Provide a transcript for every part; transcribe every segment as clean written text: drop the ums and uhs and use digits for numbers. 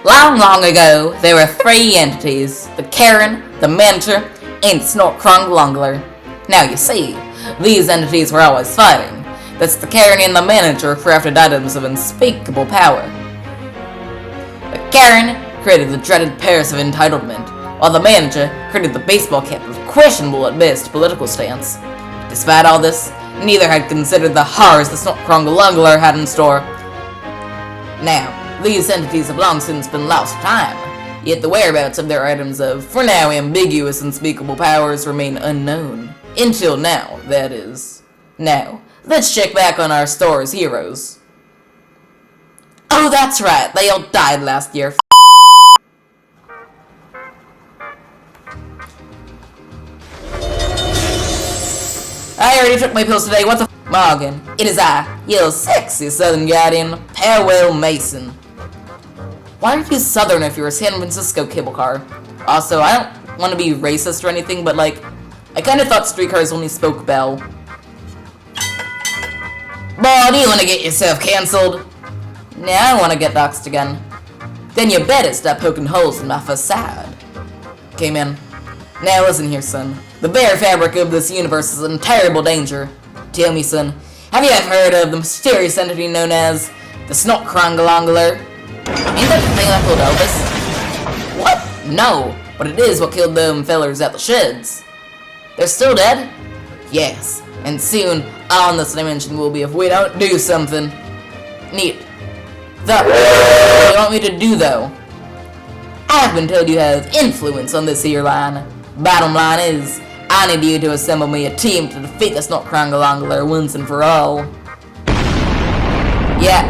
Long, long ago, there were three entities: the Karen, the Manager, and Snorg Crongelongelore. Now you see, these entities were always fighting. Thus the Karen and the Manager crafted items of unspeakable power. The Karen created the dreaded Paris of Entitlement, while the Manager created the baseball cap of questionable at best political stance. Despite all this, neither had considered the horrors the Snorg Crongelongelore had in store. Now, these entities have long since been lost to time, yet the whereabouts of their items of, for now, ambiguous unspeakable powers remain unknown. Until now, that is. Now, let's check back on our store's heroes. Oh, that's right, they all died last year. I already took my pills today, what the f***, Morgan? It is I, your sexy Southern Guardian, Powell Mason. Why are you Southern if you're a San Francisco cable car? Also, I don't want to be racist or anything, but like, I kinda thought streetcars only spoke Bell. Boy, do you want to get yourself cancelled? Nah, I don't want to get doxxed again. Then you better stop poking holes in my facade. Okay, man. Now listen here, son. The bare fabric of this universe is in terrible danger. Tell me, son, have you ever heard of the mysterious entity known as the Snorg Crongelongelore? Ain't that the thing that killed Elvis? What? No, but it is what killed them fellers at the sheds. They're still dead? Yes, and soon all in this dimension will be if we don't do something. Neat. What do you want me to do, though? I've been told you have influence on this here line. Bottom line is, I need you to assemble me a team to defeat the Snorg Crongelongelore once and for all. Yeah,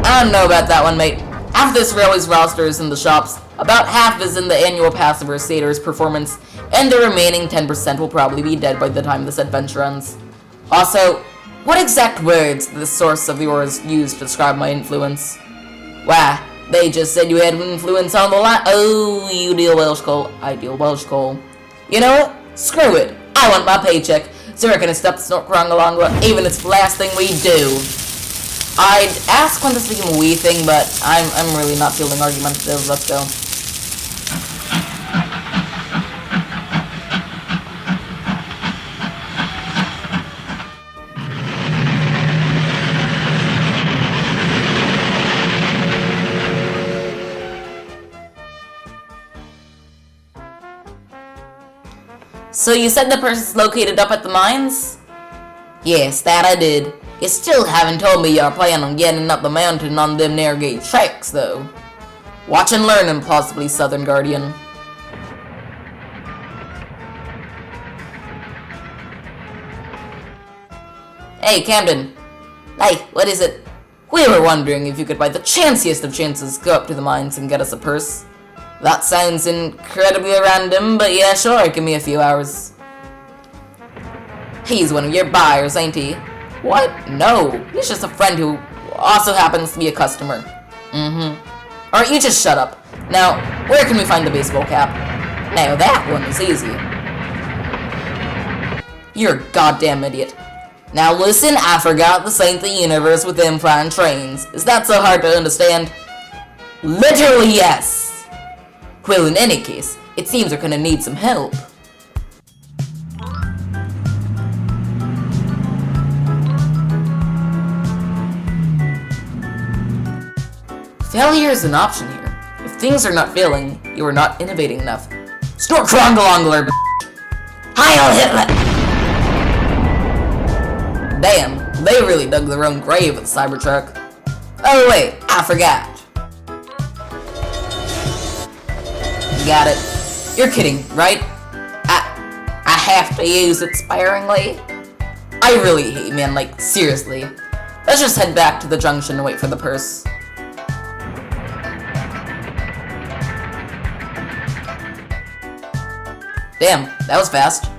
I don't know about that one, mate. Half this railway's roster is in the shops, about half is in the annual Passover Seder's performance, and the remaining 10% will probably be dead by the time this adventure ends. Also, what exact words did the source of yours use to describe my influence? Why, they just said you had influence on the line. Oh, you deal Welsh coal. I deal Welsh coal. You know what? Screw it. I want my paycheck, so we're gonna stop the Snorg Crongelongelore, even if it's the last thing we do. I'd ask when this became a wee thing, but I'm really not feeling argumentative. Let's go. So you said the person's located up at the mines? Yes, that I did. You still haven't told me you're planning on getting up the mountain on them narrowgauge tracks, though. Watch and learn, and possibly Southern Guardian. Hey, Camden. Hey, what is it? We were wondering if you could, by the chanciest of chances, go up to the mines and get us a purse. That sounds incredibly random, but yeah, sure, give me a few hours. He's one of your buyers, ain't he? What? No, he's just a friend who also happens to be a customer. Alright, you just shut up. Now, where can we find the baseball cap? Now, that one is easy. You're a goddamn idiot. Now listen, I forgot this ain't the universe with them flying trains. Is that so hard to understand? Literally, yes. Well, in any case, it seems we're gonna need some help. Failure is an option here. If things are not failing, you are not innovating enough. Snorg Crongelongelore, Heil Hitler! Damn, they really dug their own grave with the Cybertruck. Oh wait, I forgot. Got it. You're kidding, right? I have to use it sparingly? I really hate you, man, like, seriously. Let's just head back to the junction and wait for the purse. Damn, that was fast.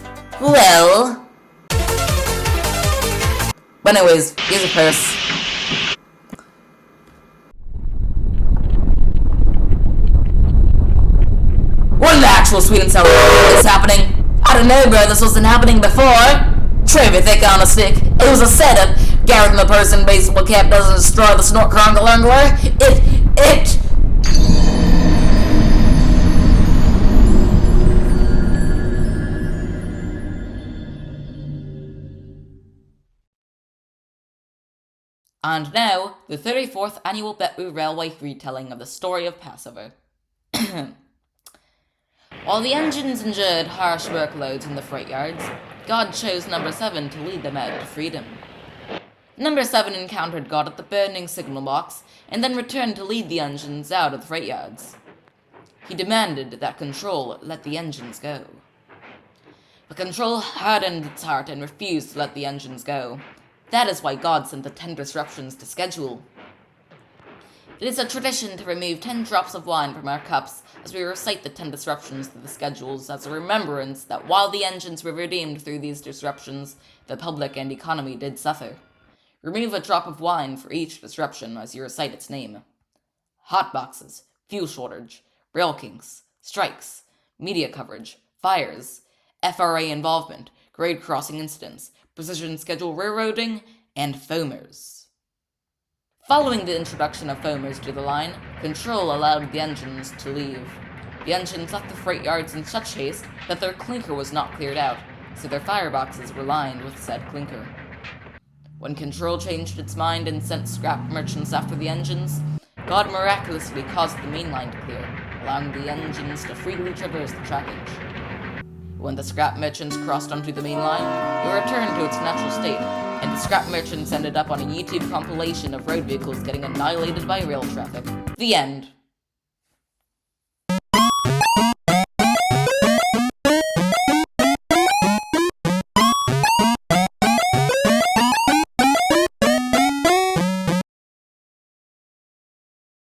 Well... But anyways, here's a purse. What in the actual sweet and sour is happening? I don't know, bro, this wasn't happening before. Trivia thick on a stick. It was a setup. Garrett and the person baseball cap doesn't destroy the Snorg Crongelongelore. It And now, the 34th annual Betwu Railway retelling of the story of Passover. While the engines endured harsh workloads in the freight yards, God chose Number 7 to lead them out to freedom. Number 7 encountered God at the burning signal box, and then returned to lead the engines out of the freight yards. He demanded that Control let the engines go. But Control hardened its heart and refused to let the engines go. That is why God sent the 10 disruptions to schedule. It is a tradition to remove 10 drops of wine from our cups as we recite the 10 disruptions to the schedules as a remembrance that while the engines were redeemed through these disruptions, the public and economy did suffer. Remove a drop of wine for each disruption as you recite its name. Hot boxes, fuel shortage, rail kinks, strikes, media coverage, fires, FRA involvement, grade crossing incidents, precision schedule railroading, and foamers. Following the introduction of foamers to the line, Control allowed the engines to leave. The engines left the freight yards in such haste that their clinker was not cleared out, so their fireboxes were lined with said clinker. When Control changed its mind and sent scrap merchants after the engines, God miraculously caused the main line to clear, allowing the engines to freely traverse the trackage. When the scrap merchants crossed onto the main line, it returned to its natural state, and the scrap merchants ended up on a YouTube compilation of road vehicles getting annihilated by rail traffic. The end.